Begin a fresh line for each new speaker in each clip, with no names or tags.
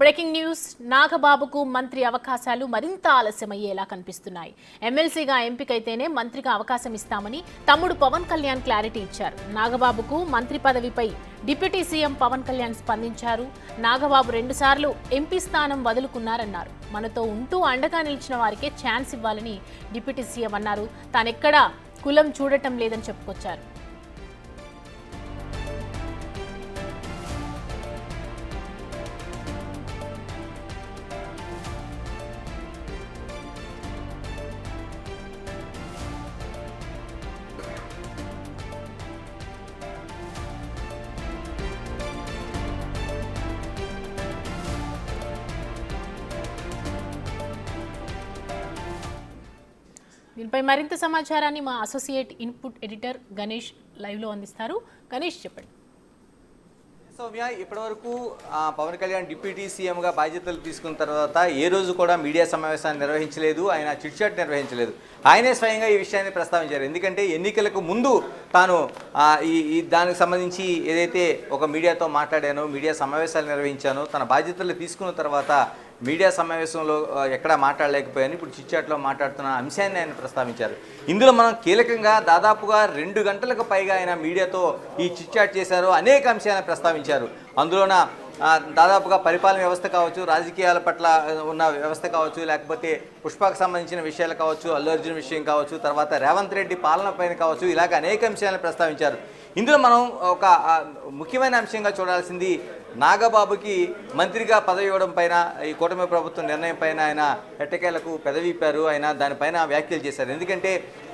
Breaking news. నాగబాబుకు మంత్రి అవకాశాలు మరింత ఆలస్యమయ్యేలా కనిపిస్తున్నాయి. ఎమ్మెల్సీగా ఎంపికైతేనే మంత్రిగా అవకాశం ఇస్తామని తమ్ముడు పవన్ కళ్యాణ్ క్లారిటీ ఇచ్చారు. నాగబాబుకు మంత్రి పదవిపై డిప్యూటీ సీఎం పవన్ కళ్యాణ్ స్పందించారు. నాగబాబు 2 సార్లు ఎంపీ స్థానం వదులుకున్నారన్నారు. మనతో ఉంటూ అండగా నిలిచిన వారికే ఛాన్స్ ఇవ్వాలని డిప్యూటీ సీఎం అన్నారు. తానెక్కడా కులం చూడటం లేదని చెప్పుకొచ్చారు. దీనిపై మరింత సమాచారాన్ని మా అసోసియేట్ ఇన్పుట్ ఎడిటర్ గణేష్ లైవ్లో అందిస్తారు. గణేష్, చెప్పండి.
సౌమ్య, ఇప్పటివరకు పవన్ కళ్యాణ్ డిప్యూటీ సీఎంగా బాధ్యతలు తీసుకున్న తర్వాత ఏ రోజు కూడా మీడియా సమావేశాన్ని నిర్వహించలేదు. ఆయన చిట్ చాట్ నిర్వహించలేదు. ఆయనే స్వయంగా ఈ విషయాన్ని ప్రస్తావించారు. ఎందుకంటే ఎన్నికలకు ముందు తాను దానికి సంబంధించి ఏదైతే ఒక మీడియాతో మాట్లాడానో, మీడియా సమావేశాలు నిర్వహించానో, తన బాధ్యతలు తీసుకున్న తర్వాత మీడియా సమావేశంలో ఎక్కడా మాట్లాడలేకపోయాను. ఇప్పుడు చిట్చాట్లో మాట్లాడుతున్న అంశాన్ని ఆయన ప్రస్తావించారు. ఇందులో మనం కీలకంగా దాదాపుగా 2 గంటలకు పైగా ఆయన మీడియాతో ఈ చిట్చాట్ చేశారు. అనేక అంశాలను ప్రస్తావించారు. అందులోన దాదాపుగా పరిపాలన వ్యవస్థ కావచ్చు, రాజకీయాల పట్ల ఉన్న వ్యవస్థ కావచ్చు, లేకపోతే పుష్పకు సంబంధించిన విషయాలు కావచ్చు, అల్లు అర్జున్ విషయం కావచ్చు, తర్వాత రేవంత్ రెడ్డి పాలన పైన కావచ్చు, ఇలాగ అనేక అంశాలను ప్రస్తావించారు. ఇందులో మనం ఒక ముఖ్యమైన అంశంగా చూడాల్సింది నాగబాబుకి మంత్రిగా పదవి ఇవ్వడం పైన ఈ కూటమి ప్రభుత్వం నిర్ణయం పైన ఆయన ఎట్టకేలకు పెదవిప్పారు. ఆయన దానిపైన వ్యాఖ్యలు చేశారు. ఎందుకంటే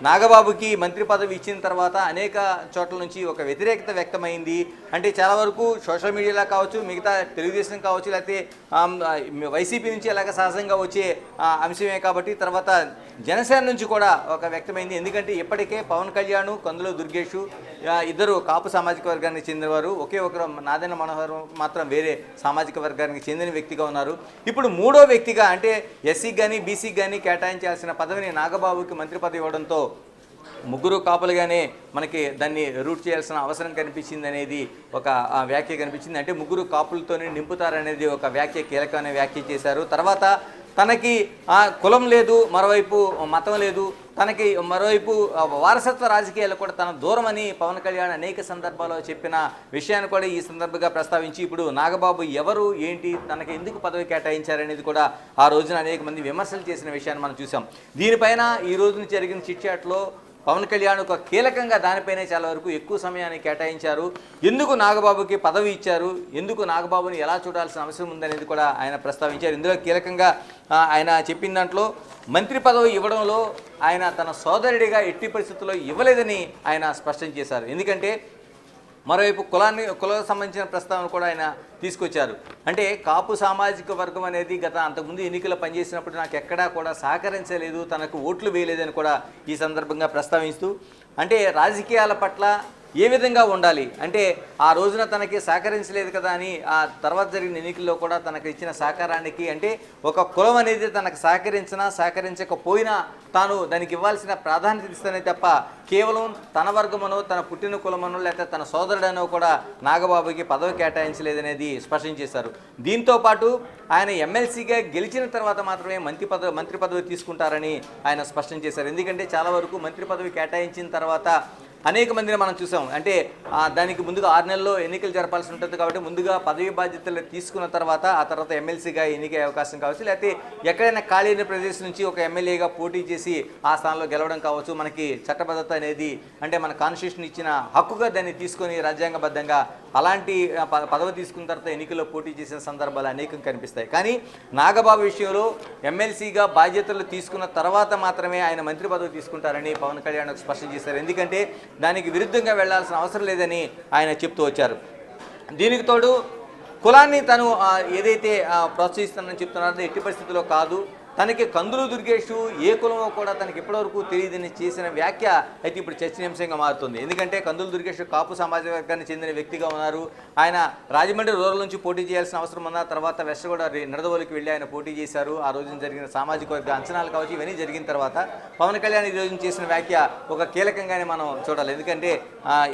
నాగబాబుకి మంత్రి పదవి ఇచ్చిన తర్వాత అనేక చోట్ల నుంచి ఒక వ్యతిరేకత వ్యక్తమైంది. అంటే చాలా వరకు సోషల్ మీడియాలో కావచ్చు, మిగతా తెలుగుదేశం కావచ్చు, లేకపోతే వైసీపీ నుంచి అలాగ సహజంగా వచ్చే అంశమే కాబట్టి తర్వాత జనసేన నుంచి కూడా ఒక వ్యక్తమైంది. ఎందుకంటే ఇప్పటికే పవన్ కళ్యాణ్, కందుల దుర్గేష్ ఇద్దరు కాపు సామాజిక వర్గానికి చెందినవారు. ఒకే ఒకరు నాదెండ్ల మనోహర్ మాత్రం వేరే సామాజిక వర్గానికి చెందిన వ్యక్తిగా ఉన్నారు. ఇప్పుడు 3వ వ్యక్తిగా అంటే ఎస్సీకి కానీ బీసీకి కానీ కేటాయించాల్సిన పదవిని నాగబాబుకి మంత్రి పదవి ఇవ్వడంతో 3 కాపులుగానే మనకి దాన్ని రూట్ చేయాల్సిన అవసరం కనిపించింది అనేది ఒక వ్యాఖ్య కనిపించింది. అంటే 3 కాపులతోనే నింపుతారనేది ఒక వ్యాఖ్య, కీలకమైన వ్యాఖ్య చేశారు. తర్వాత తనకి కులం లేదు, మరోవైపు మతం లేదు, తనకి మరోవైపు వారసత్వ రాజకీయాలు కూడా తన దూరమని పవన్ కళ్యాణ్ అనేక సందర్భాల్లో చెప్పిన విషయాన్ని కూడా ఈ సందర్భంగా ప్రస్తావించి ఇప్పుడు నాగబాబు ఎవరు, ఏంటి, తనకి ఎందుకు పదవి కేటాయించారనేది కూడా ఆ రోజున అనేక మంది విమర్శలు చేసిన విషయాన్ని మనం చూసాం. దీనిపైన ఈ రోజున జరిగిన చిట్ చాట్లో పవన్ కళ్యాణ్ ఒక కీలకంగా దానిపైనే చాలా వరకు ఎక్కువ సమయాన్ని కేటాయించారు. ఎందుకు నాగబాబుకి పదవి ఇచ్చారు, ఎందుకు నాగబాబుని ఎలా చూడాల్సిన అవసరం ఉందనేది కూడా ఆయన ప్రస్తావించారు. ఇందులో కీలకంగా ఆయన చెప్పిన దాంట్లో మంత్రి పదవి ఇవ్వడంలో ఆయన తన సోదరుడిగా ఎట్టి పరిస్థితుల్లో ఇవ్వలేదని ఆయన స్పష్టం చేశారు. ఎందుకంటే మరోవైపు కులానికి సంబంధించిన ప్రస్తావన కూడా ఆయన తీసుకొచ్చారు. అంటే కాపు సామాజిక వర్గం అనేది అంతకుముందు ఎన్నికల్లో పనిచేసినప్పుడు నాకు ఎక్కడా కూడా సహకరించలేదు, తనకు ఓట్లు వేయలేదని కూడా ఈ సందర్భంగా ప్రస్తావిస్తూ, అంటే రాజకీయాల పట్ల ఏ విధంగా ఉండాలి అంటే ఆ రోజున తనకి సహకరించలేదు కదా అని ఆ తర్వాత జరిగిన ఎన్నికల్లో కూడా తనకు ఇచ్చిన సహకారానికి అంటే ఒక కులం అనేది తనకు సహకరించకపోయినా తాను దానికి ఇవ్వాల్సిన ప్రాధాన్యత ఇస్తానే తప్ప కేవలం తన వర్గమనో, తన పుట్టిన కులమనో, లేకపోతే తన సోదరుడనో కూడా నాగబాబుకి పదవి కేటాయించలేదనేది స్పష్టం చేశారు. దీంతోపాటు ఆయన ఎమ్మెల్సీగా గెలిచిన తర్వాత మాత్రమే మంత్రి పదవి తీసుకుంటారని ఆయన స్పష్టం చేశారు. ఎందుకంటే చాలా వరకు మంత్రి పదవి కేటాయించిన తర్వాత అనేక మందిని మనం చూసాం. అంటే దానికి ముందుగా 6 నెలల్లో ఎన్నికలు జరపాల్సి ఉంటుంది కాబట్టి ముందుగా పదవి బాధ్యతలు తీసుకున్న తర్వాత ఆ తర్వాత ఎమ్మెల్సీగా ఎన్నికే అవకాశం కావచ్చు, లేకపోతే ఎక్కడైనా ఖాళీ అయిన ప్రదేశం నుంచి ఒక ఎమ్మెల్యేగా పోటీ చేసి ఆ స్థానంలో గెలవడం కావచ్చు. మనకి చట్టబద్ధత అనేది అంటే మన కాన్స్టిట్యూషన్ ఇచ్చిన హక్కుగా దాన్ని తీసుకొని రాజ్యాంగబద్ధంగా అలాంటి పదవి తీసుకున్న తర్వాత ఎన్నికల్లో పోటీ చేసిన సందర్భాలు అనేకం కనిపిస్తాయి. కానీ నాగబాబు విషయంలో ఎమ్మెల్సీగా బాధ్యతలు తీసుకున్న తర్వాత మాత్రమే ఆయన మంత్రి పదవి తీసుకుంటారని పవన్ కళ్యాణ్ స్పష్టం చేశారు. ఎందుకంటే దానికి విరుద్ధంగా వెళ్లాల్సిన అవసరం లేదని ఆయన చెప్తూ వచ్చారు. దీనికి తోడు కులాన్ని తను ఏదైతే ప్రోత్సహిస్తానని చెప్తున్నారో ఎట్టి పరిస్థితుల్లో కాదు, తనకి కందులు దుర్గేష్ ఏ కులమో కూడా తనకి ఇప్పటివరకు తెలియదని చేసిన వ్యాఖ్య అయితే ఇప్పుడు చర్చనీయాంశంగా మారుతుంది. ఎందుకంటే కందులు దుర్గేష్ కాపు సామాజిక వర్గానికి చెందిన వ్యక్తిగా ఉన్నారు. ఆయన రాజమండ్రి రూరల్ నుంచి పోటీ చేయాల్సిన అవసరం ఉన్న తర్వాత వెస్ట్ కూడా నిడదవోలుకి వెళ్ళి ఆయన పోటీ చేశారు. ఆ రోజున జరిగిన సామాజిక వర్గ అంచనాలు కావచ్చు, ఇవన్నీ జరిగిన తర్వాత పవన్ కళ్యాణ్ ఈ రోజున చేసిన వ్యాఖ్య ఒక కీలకంగానే మనం చూడాలి. ఎందుకంటే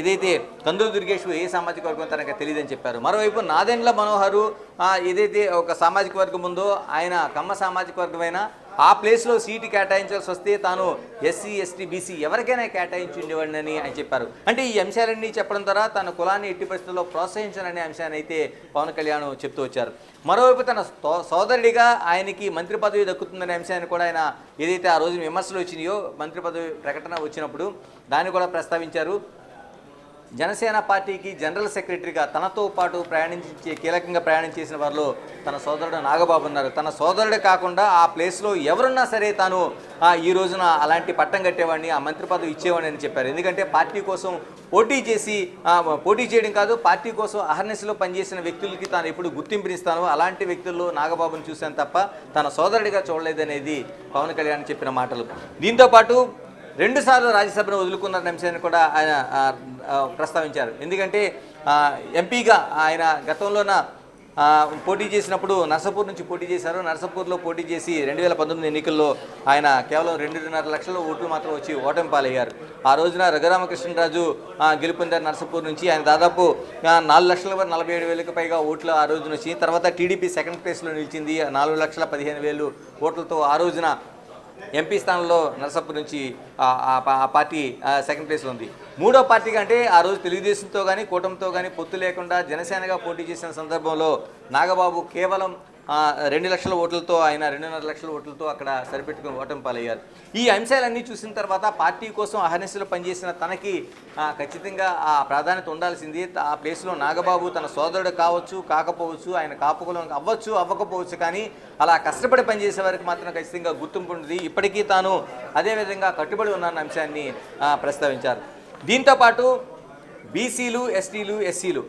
ఏదైతే కందులు దుర్గేష్ ఏ సామాజిక వర్గం తనకు తెలియదని చెప్పారు. మరోవైపు నాదెండ్ల మనోహరు ఏదైతే ఒక సామాజిక వర్గం ఉందో ఆయన కమ్మ సామాజిక వర్గమైనా ఆ ప్లేస్లో సీటు కేటాయించాల్సి వస్తే తాను ఎస్సీ ఎస్టీ బీసీ ఎవరికైనా కేటాయించి ఉండేవాడిని ఆయన చెప్పారు. అంటే ఈ అంశాలన్నీ చెప్పడం ద్వారా తన కులాన్ని ఎట్టి పరిస్థితుల్లో ప్రోత్సహించాలనే అంశాన్ని అయితే పవన్ కళ్యాణ్ చెప్తూ వచ్చారు. మరోవైపు తన సోదరుడిగా ఆయనకి మంత్రి పదవి దక్కుతుందనే అంశాన్ని కూడా ఆయన ఏదైతే ఆ రోజు విమర్శలు వచ్చినాయో మంత్రి పదవి ప్రకటన వచ్చినప్పుడు దాన్ని కూడా ప్రస్తావించారు. జనసేన పార్టీకి జనరల్ సెక్రటరీగా తనతో పాటు కీలకంగా ప్రయాణం చేసిన వారిలో తన సోదరుడు నాగబాబు ఉన్నారు. తన సోదరుడే కాకుండా ఆ ప్లేస్లో ఎవరున్నా సరే తాను ఈ రోజున అలాంటి పట్టం కట్టేవాడిని, ఆ మంత్రి పదవి ఇచ్చేవాడిని అని చెప్పారు. ఎందుకంటే పార్టీ కోసం పోటీ చేయడం కాదు, పార్టీ కోసం అహర్నిశలో పనిచేసిన వ్యక్తులకి తాను ఎప్పుడు గుర్తింపునిస్తాను, అలాంటి వ్యక్తుల్లో నాగబాబుని చూశాను తప్ప తన సోదరుడిగా చూడలేదనేది పవన్ కళ్యాణ్ చెప్పిన మాటలు. దీంతోపాటు 2 సార్లు రాజ్యసభను వదులుకున్న అంశాన్ని కూడా ఆయన ప్రస్తావించారు. ఎందుకంటే ఎంపీగా ఆయన గతంలోన పోటీ చేసినప్పుడు నర్సాపూర్ నుంచి పోటీ చేశారు. నర్సాపూర్లో పోటీ చేసి 2019 ఎన్నికల్లో ఆయన కేవలం 2.5 లక్షల ఓట్లు మాత్రం వచ్చి ఓటమి పాలయ్యారు. ఆ రోజున రఘురామకృష్ణరాజు గెలుపొందారు నర్సాపూర్ నుంచి. ఆయన దాదాపు 4,47,000కి పైగా ఓట్లు ఆ రోజున వచ్చి, తర్వాత టీడీపీ సెకండ్ ప్లేస్లో నిలిచింది 4,15,000 ఓట్లతో. ఆ రోజున ఎంపీ స్థానంలో నర్సాపూర్ నుంచి ఆ పార్టీ సెకండ్ ప్లేస్లో ఉంది. మూడో పార్టీగా అంటే ఆ రోజు తెలుగుదేశంతో కానీ కూటమితో కానీ పొత్తు లేకుండా జనసేనగా పోటీ చేసిన సందర్భంలో నాగబాబు కేవలం 2 లక్షల ఓట్లతో ఆయన 2.5 లక్షల ఓట్లతో అక్కడ సరిపెట్టుకుని ఓటమి పాలయ్యారు. ఈ అంశాలన్నీ చూసిన తర్వాత పార్టీ కోసం అహర్నిశలో పనిచేసిన తనకి ఖచ్చితంగా ఆ ప్రాధాన్యత ఉండాల్సింది. ఆ ప్లేస్లో నాగబాబు తన సోదరుడు కావచ్చు కాకపోవచ్చు, ఆయన కాపుకులం అవ్వచ్చు అవ్వకపోవచ్చు, కానీ అలా కష్టపడి పనిచేసే వారికి మాత్రం ఖచ్చితంగా గుర్తింపు ఉంటుంది. ఇప్పటికీ తాను అదేవిధంగా కట్టుబడి ఉన్న అంశాన్ని ప్రస్తావించారు. దీంతోపాటు బీసీలు ఎస్టీలు ఎస్సీలు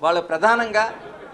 వాళ్ళు ప్రధానంగా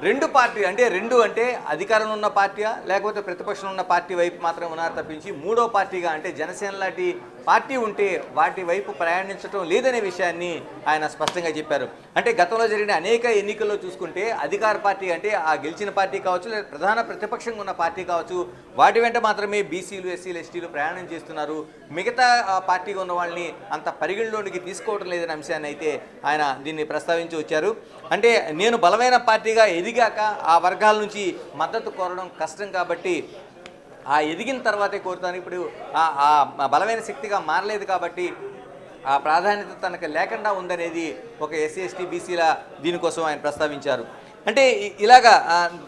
రెండు అంటే అధికారంలో ఉన్న పార్టీయా లేకపోతే ప్రతిపక్షంలో ఉన్న పార్టీ వైపు మాత్రం ఉన్నారు తప్పించి మూడో పార్టీగా అంటే జనసేన లాంటి పార్టీ ఉంటే వాటి వైపు ప్రయాణించడం లేదనే విషయాన్ని ఆయన స్పష్టంగా చెప్పారు. అంటే గతంలో జరిగిన అనేక ఎన్నికల్లో చూసుకుంటే అధికార పార్టీ అంటే ఆ గెలిచిన పార్టీ కావచ్చు, లేదా ప్రధాన ప్రతిపక్షంగా ఉన్న పార్టీ కావచ్చు, వాటి వెంట మాత్రమే బీసీలు ఎస్సీలు ఎస్టీలు ప్రయాణం చేస్తున్నారు. మిగతా పార్టీగా ఉన్న వాళ్ళని అంత పరిగణలోనికి తీసుకోవడం లేదనే అంశాన్ని అయితే ఆయన దీన్ని ప్రస్తావించి వచ్చారు. అంటే నేను బలమైన పార్టీగా ఎదిగాక ఆ వర్గాల నుంచి మద్దతు కోరడం కష్టం కాబట్టి ఆ ఎదిగిన తర్వాతే కోరుతాను. ఇప్పుడు ఆ బలమైన శక్తిగా మారలేదు కాబట్టి ఆ ప్రాధాన్యత తనకు లేకుండా ఉందనేది ఒక ఎస్సీ ఎస్టీ బీసీల దీనికోసం ఆయన ప్రస్తావించారు. అంటే ఇలాగా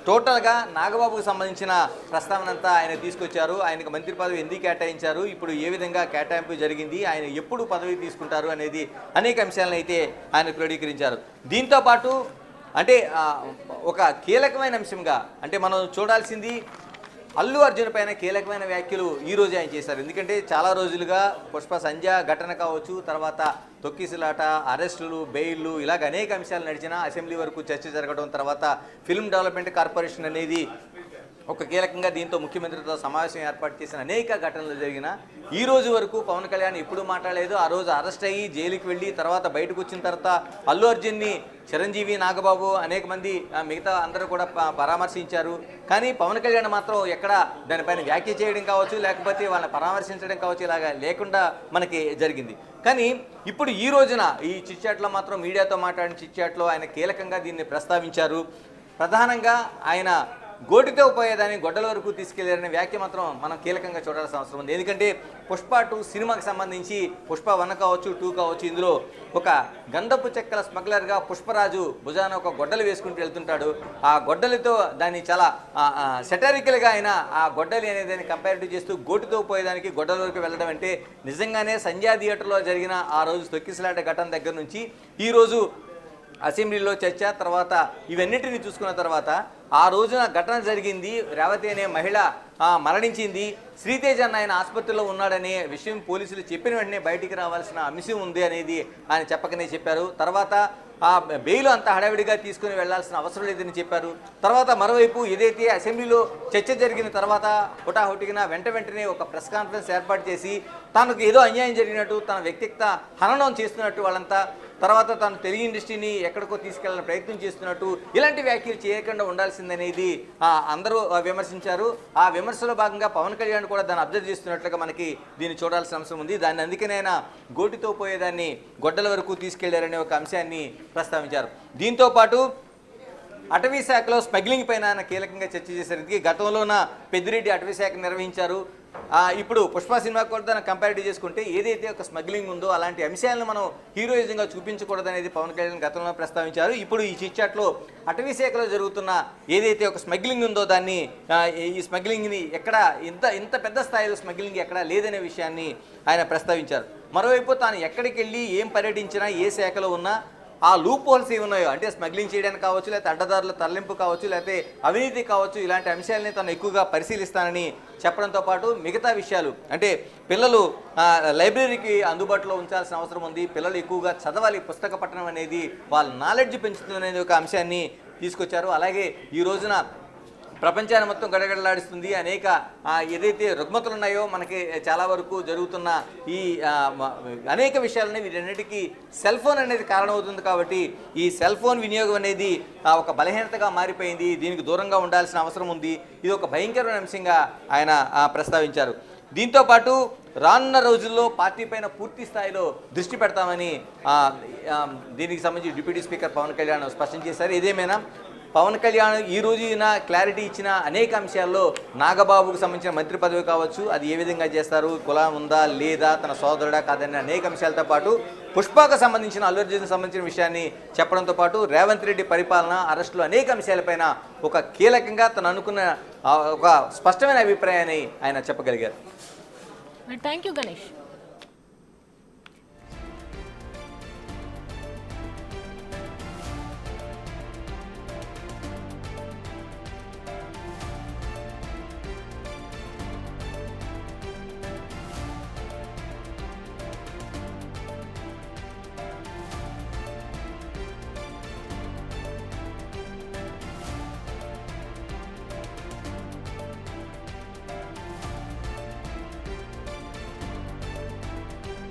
టోటల్గా నాగబాబుకు సంబంధించిన ప్రస్తావన అంతా ఆయన తీసుకొచ్చారు. ఆయనకు మంత్రి పదవి ఎందుకు కేటాయించారు, ఇప్పుడు ఏ విధంగా కేటాయింపు జరిగింది, ఆయన ఎప్పుడు పదవి తీసుకుంటారు అనేది అనేక అంశాలను అయితే ఆయన క్రోడీకరించారు. దీంతోపాటు అంటే ఒక కీలకమైన అంశంగా అంటే మనం చూడాల్సింది అల్లు అర్జున్ పైన కీలకమైన వ్యాఖ్యలు ఈరోజు ఆయన చేశారు. ఎందుకంటే చాలా రోజులుగా పుష్ప సంధ్య ఘటన కావచ్చు, తర్వాత తొక్కిసలాట, అరెస్టులు, బెయిల్లు, ఇలాగ అనేక అంశాలు నడిచిన అసెంబ్లీ వరకు చర్చ జరగడం, తర్వాత ఫిల్మ్ డెవలప్మెంట్ కార్పొరేషన్ అనేది ఒక కీలకంగా దీంతో ముఖ్యమంత్రితో సమావేశం ఏర్పాటు చేసిన అనేక ఘటనలు జరిగిన ఈ రోజు వరకు పవన్ కళ్యాణ్ ఎప్పుడు మాట్లాడలేదు. ఆ రోజు అరెస్ట్ అయ్యి జైలుకి వెళ్ళి తర్వాత బయటకు వచ్చిన తర్వాత అల్లు అర్జున్ని చిరంజీవి, నాగబాబు అనేక మంది మిగతా అందరూ కూడా పరామర్శించారు. కానీ పవన్ కళ్యాణ్ మాత్రం ఎక్కడ దానిపైన వ్యాఖ్య చేయడం కావచ్చు, లేకపోతే వాళ్ళని పరామర్శించడం కావచ్చు, ఇలాగా లేకుండా మనకి జరిగింది. కానీ ఇప్పుడు ఈ రోజున ఈ చిట్చాట్లో మాత్రం మీడియాతో మాట్లాడిన చిట్చాట్లో ఆయన కీలకంగా దీన్ని ప్రస్తావించారు. ప్రధానంగా ఆయన గోటితో పోయేదాన్ని గొడ్డల వరకు తీసుకెళ్లారనే వ్యాఖ్య మాత్రం మనం కీలకంగా చూడాల్సిన అవసరం ఉంది. ఎందుకంటే పుష్ప 2 సినిమాకి సంబంధించి పుష్ప 1 కావచ్చు 2 కావచ్చు, ఇందులో ఒక గంధపు చెక్కల స్మగ్లర్గా పుష్పరాజు భుజాన ఒక గొడ్డలు వేసుకుంటూ వెళ్తుంటాడు. ఆ గొడ్డలితో దాన్ని చాలా సెటరికల్గా ఆయన ఆ గొడ్డలి అనేది దాన్ని కంపారిటివ్ చేస్తూ గోటితో పోయేదానికి గొడ్డల వరకు వెళ్ళడం అంటే నిజంగానే సంధ్యా థియేటర్లో జరిగిన ఆ రోజు తొక్కిసలాట ఘటన దగ్గర నుంచి ఈరోజు అసెంబ్లీలో చర్చ తర్వాత ఇవన్నిటిని చూసుకున్న తర్వాత ఆ రోజున ఘటన జరిగింది, రేవతి అనే మహిళ మరణించింది, శ్రీతేజ్ అన్న ఆయన ఆసుపత్రిలో ఉన్నాడనే విషయం పోలీసులు చెప్పిన వెంటనే బయటికి రావాల్సిన అంశం ఉంది అనేది ఆయన చెప్పకనే చెప్పారు. తర్వాత ఆ బెయిల్ అంత హడావిడిగా తీసుకుని వెళ్లాల్సిన అవసరం లేదని చెప్పారు. తర్వాత మరోవైపు ఏదైతే అసెంబ్లీలో చర్చ జరిగిన తర్వాత హుటాహుటిన వెంటనే ఒక ప్రెస్ కాన్ఫరెన్స్ ఏర్పాటు చేసి తనకు ఏదో అన్యాయం జరిగినట్టు, తన వ్యక్తిగత హననం చేస్తున్నట్టు వాళ్ళంతా, తర్వాత తను తెలుగు ఇండస్ట్రీని ఎక్కడికో తీసుకెళ్లాలని ప్రయత్నం చేస్తున్నట్టు ఇలాంటి వ్యాఖ్యలు చేయకుండా ఉండాల్సిందనేది అందరూ విమర్శించారు. ఆ విమర్శలో భాగంగా పవన్ కళ్యాణ్ కూడా దాన్ని అబ్జర్వ్ చేస్తున్నట్లుగా మనకి దీన్ని చూడాల్సిన అవసరం ఉంది. దాన్ని అందుకనైనా గోటితో పోయేదాన్ని గొడ్డల వరకు తీసుకెళ్లారనే ఒక అంశాన్ని ప్రస్తావించారు. దీంతో పాటు అటవీ శాఖలో స్మగ్లింగ్ పైన ఆయన కీలకంగా చర్చ చేశారు. గతంలోన పెద్దిరెడ్డి అటవీ శాఖ నిర్వహించారు. ఇప్పుడు పుష్ప సినిమా కూడా దాన్ని కంపారిటివ్ చేసుకుంటే ఏదైతే ఒక స్మగ్లింగ్ ఉందో అలాంటి అంశాలను మనం హీరోయిజంగా చూపించకూడదు అనేది పవన్ కళ్యాణ్ గతంలో ప్రస్తావించారు. ఇప్పుడు ఈ చిట్చాట్లో అటవీ శాఖలో జరుగుతున్న ఏదైతే ఒక స్మగ్లింగ్ ఉందో దాన్ని, ఈ స్మగ్లింగ్ని ఎక్కడ ఇంత పెద్ద స్థాయిలో స్మగ్లింగ్ ఎక్కడా లేదనే విషయాన్ని ఆయన ప్రస్తావించారు. మరోవైపు తాను ఎక్కడికి వెళ్ళి ఏం పర్యటించినా, ఏ శాఖలో ఉన్నా ఆ లూప్ హోల్స్ ఏమి ఉన్నాయో, అంటే స్మగ్లింగ్ చేయడానికి కావచ్చు, లేకపోతే అడ్డదారుల తరలింపు కావచ్చు, లేకపోతే అవినీతి కావచ్చు, ఇలాంటి అంశాలని తను ఎక్కువగా పరిశీలిస్తానని చెప్పడంతో పాటు మిగతా విషయాలు, అంటే పిల్లలు లైబ్రరీకి అందుబాటులో ఉంచాల్సిన అవసరం ఉంది, పిల్లలు ఎక్కువగా చదవాలి, పుస్తక పఠనం అనేది వాళ్ళ నాలెడ్జ్ పెంచుతుంది అనేది ఒక అంశాన్ని తీసుకొచ్చారు. అలాగే ఈ రోజున ప్రపంచాన్ని మొత్తం గడగడలాడిస్తుంది అనేక ఏదైతే రుగ్మతలు ఉన్నాయో మనకి చాలా వరకు జరుగుతున్న ఈ అనేక విషయాలని వీటన్నిటికీ సెల్ ఫోన్ అనేది కారణమవుతుంది. కాబట్టి ఈ సెల్ ఫోన్ వినియోగం అనేది ఒక బలహీనతగా మారిపోయింది, దీనికి దూరంగా ఉండాల్సిన అవసరం ఉంది. ఇది ఒక భయంకరమైన అంశంగా ఆయన ప్రస్తావించారు. దీంతోపాటు రానున్న రోజుల్లో పార్టీ పైన పూర్తి స్థాయిలో దృష్టి పెడతామని దీనికి సంబంధించి డిప్యూటీ స్పీకర్ పవన్ కళ్యాణ్ స్పష్టం చేశారు. ఏదేమైనా పవన్ కళ్యాణ్ ఈ రోజున క్లారిటీ ఇచ్చిన అనేక అంశాల్లో నాగబాబుకు సంబంధించిన మంత్రి పదవి కావచ్చు, అది ఏ విధంగా చేస్తారు, కులం ఉందా లేదా, తన సోదరుడా కాదని అనేక అంశాలతో పాటు పుష్పకు సంబంధించిన, అల్లు అర్జున్కి సంబంధించిన విషయాన్ని చెప్పడంతో పాటు రేవంత్ రెడ్డి పరిపాలన, అరెస్టులు అనేక అంశాలపైన ఒక కీలకంగా తను అనుకున్న ఒక స్పష్టమైన అభిప్రాయాన్ని ఆయన చెప్పగలిగారు.
Thank you Ganesh.